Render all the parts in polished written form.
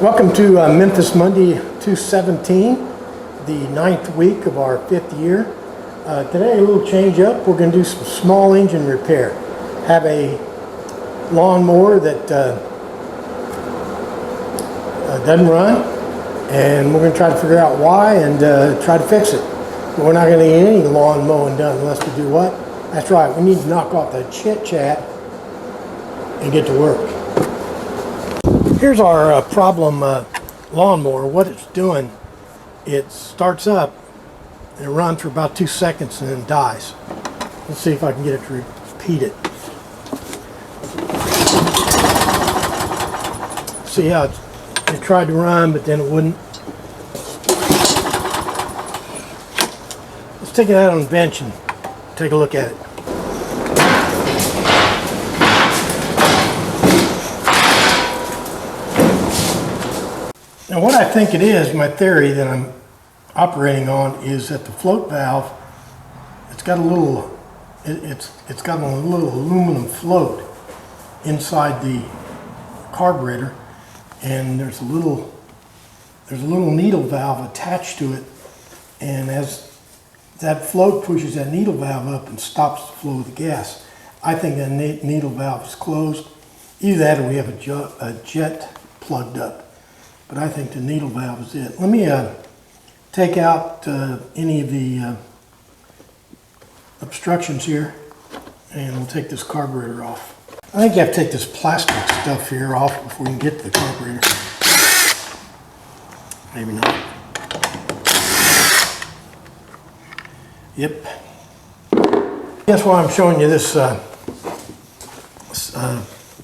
Welcome to Memphis Monday 217, the 9th week of our 5th year. Today a little change up. We're going to do some small engine repair. Have a lawnmower that doesn't run, and we're going to try to figure out why and try to fix it. But we're not going to get any lawn mowing done unless we do what? That's right, we need to knock off the chit-chat and get to work. Here's our problem lawnmower. What it's doing, it starts up and it runs for about 2 seconds and then dies. Let's see if I can get it to repeat it. See how it tried to run, but then it wouldn't. Let's take it out on the bench and take a look at it. Now what I think it is, my theory that I'm operating on, is that the float valve, it's got a little aluminum float inside the carburetor, and there's a little needle valve attached to it, and as that float pushes that needle valve up and stops the flow of the gas. I think that needle valve is closed. Either that or we have a jet plugged up. But I think the needle valve is it. Let me take out any of the obstructions here, and we'll take this carburetor off. I think you have to take this plastic stuff here off before you can get to the carburetor. Maybe not. Yep. That's why I'm showing you this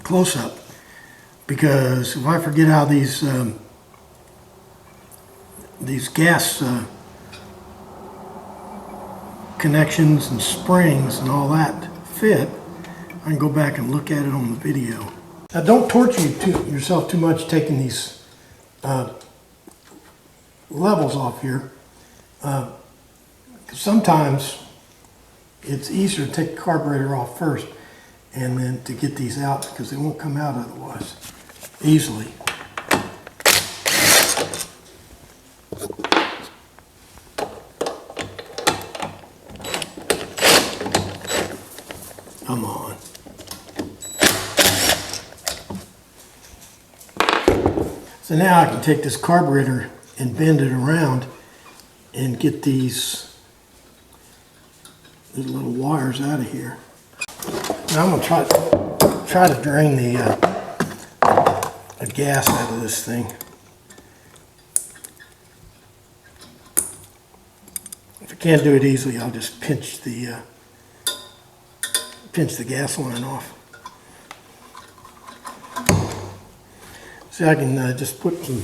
close-up, because if I forget how these gas connections and springs and all that fit, I can go back and look at it on the video. Now don't torture yourself too much taking these levels off here. Sometimes it's easier to take the carburetor off first and then to get these out, because they won't come out otherwise easily. Come on. So now I can take this carburetor and bend it around and get these little wires out of here. Now I'm going to try to drain the gas out of this thing. If I can't do it easily, I'll just pinch the gas line off. See, I can just put some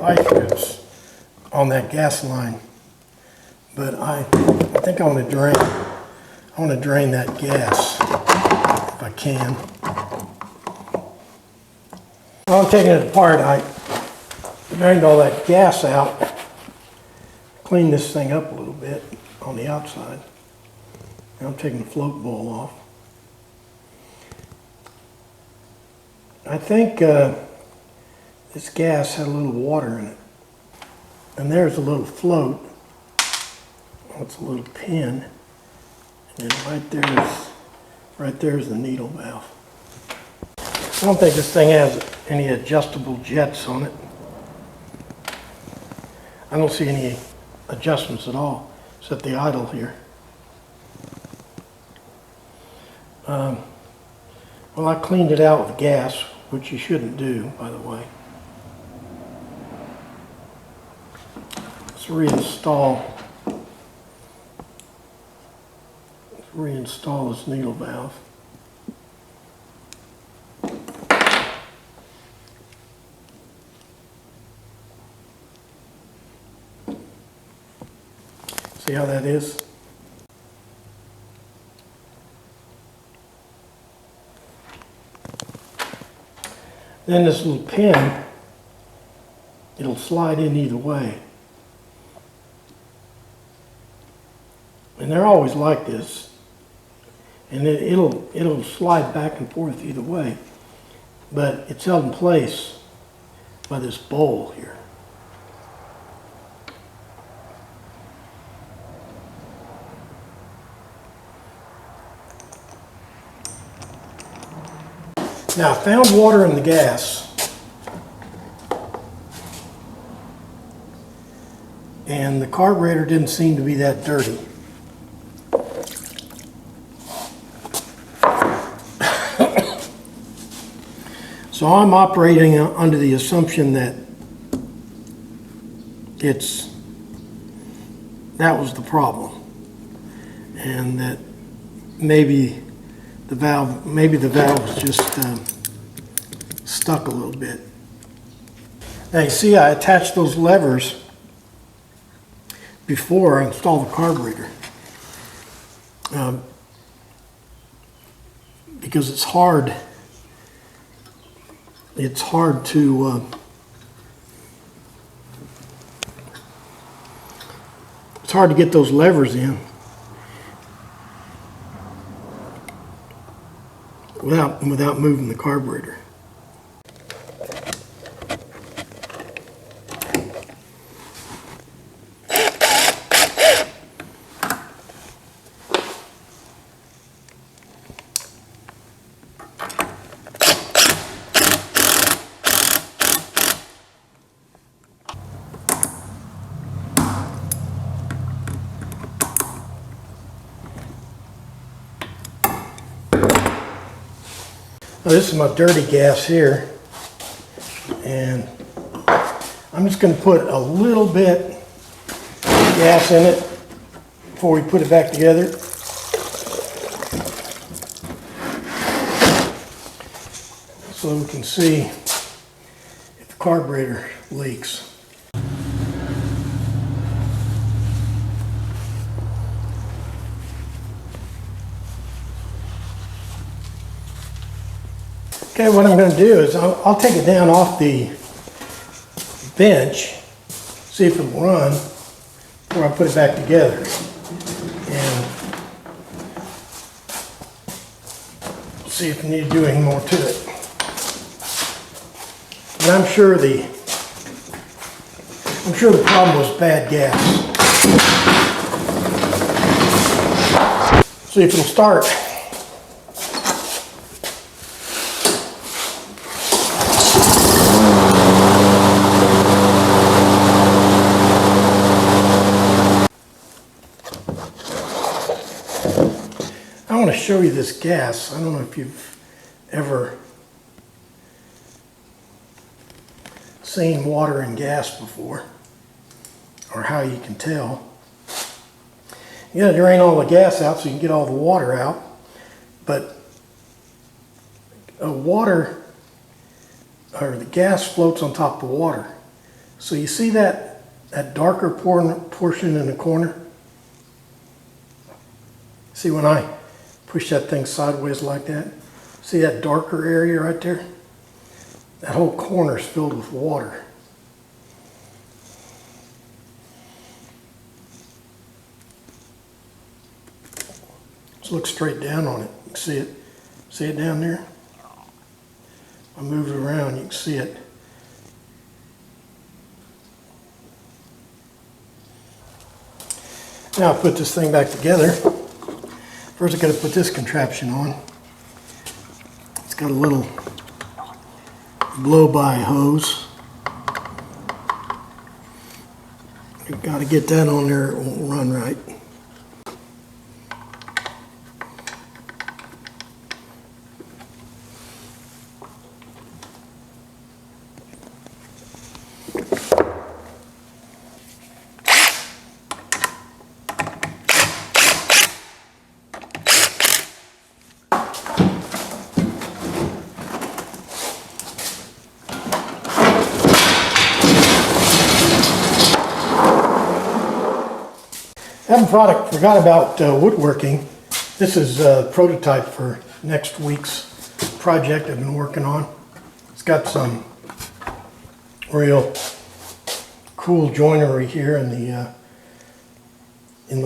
pipe strips on that gas line, but I think I want to drain that gas if I can. While I'm taking it apart, I drained all that gas out, cleaned this thing up a little bit on the outside. Now I'm taking the float bowl off. I think this gas had a little water in it. And there's a little float. That's a little pin. And then right there's the needle valve. I don't think this thing has any adjustable jets on it. I don't see any adjustments at all, except the idle here. Well, I cleaned it out with gas, which you shouldn't do, by the way. Let's reinstall this needle valve. See how that is? Then this little pin, it'll slide in either way. And they're always like this. And it'll slide back and forth either way. But it's held in place by this bowl here. Now, I found water in the gas, and the carburetor didn't seem to be that dirty. So I'm operating under the assumption that that was the problem, and that maybe the valve was just stuck a little bit. Now you see I attached those levers before I installed the carburetor, because it's hard to get those levers in without moving the carburetor. Now, this is my dirty gas here, and I'm just going to put a little bit of gas in it before we put it back together. So we can see if the carburetor leaks. Okay, what I'm going to do is I'll take it down off the bench, see if it'll run before I put it back together. And see if I need to do any more to it. But I'm sure the problem was bad gas. See if it'll start. I want to show you this gas. I don't know if you've ever seen water and gas before, or how you can tell. You gotta drain all the gas out so you can get all the water out, but the gas floats on top of the water. So you see that darker portion in the corner? See, when I push that thing sideways like that, see that darker area right there? That whole corner is filled with water. Let's look straight down on it. You can see it. See it down there? I move it around, you can see it. Now I'll put this thing back together. First I've got to put this contraption on. It's got a little blow-by hose. You've got to get that on there, it won't run right. I haven't forgot about woodworking. This is a prototype for next week's project I've been working on. It's got some real cool joinery here in the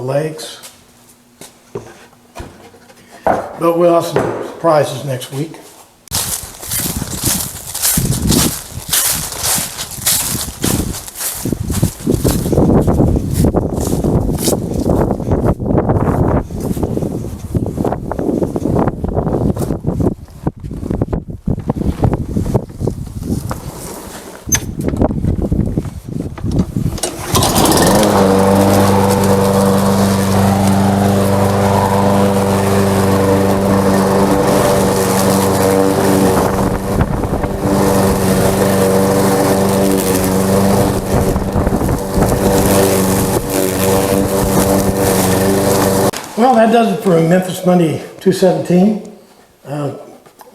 legs. But we'll have some surprises next week. that does it for Memphis Monday 217.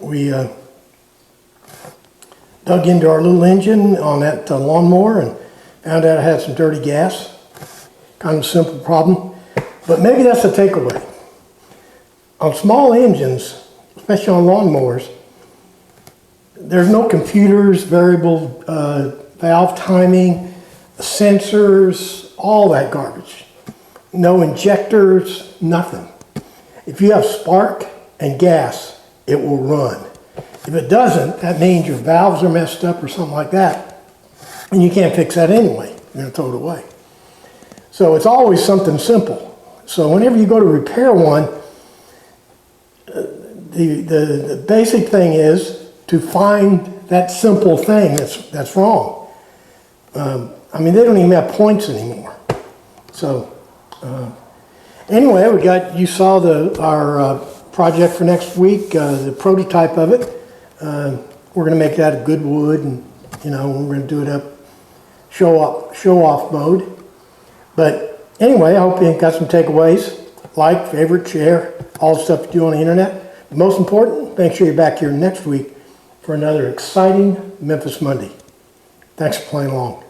We dug into our little engine on that lawnmower and found out it had some dirty gas. Kind of a simple problem, but maybe that's the takeaway. On small engines, especially on lawnmowers, there's no computers, variable valve timing, sensors, all that garbage. No injectors, nothing. If you have spark and gas, it will run. If it doesn't, that means your valves are messed up or something like that, and you can't fix that anyway. You're going to throw it away. So it's always something simple. So whenever you go to repair one, the basic thing is to find that simple thing that's wrong. I mean, they don't even have points anymore. So anyway, you saw our project for next week, the prototype of it. We're going to make that a good wood, and we're going to do it up show off mode. But anyway, I hope you got some takeaways. Like, favorite, share, all the stuff you do on the internet. But most important, make sure you're back here next week for another exciting Memphis Monday. Thanks for playing along.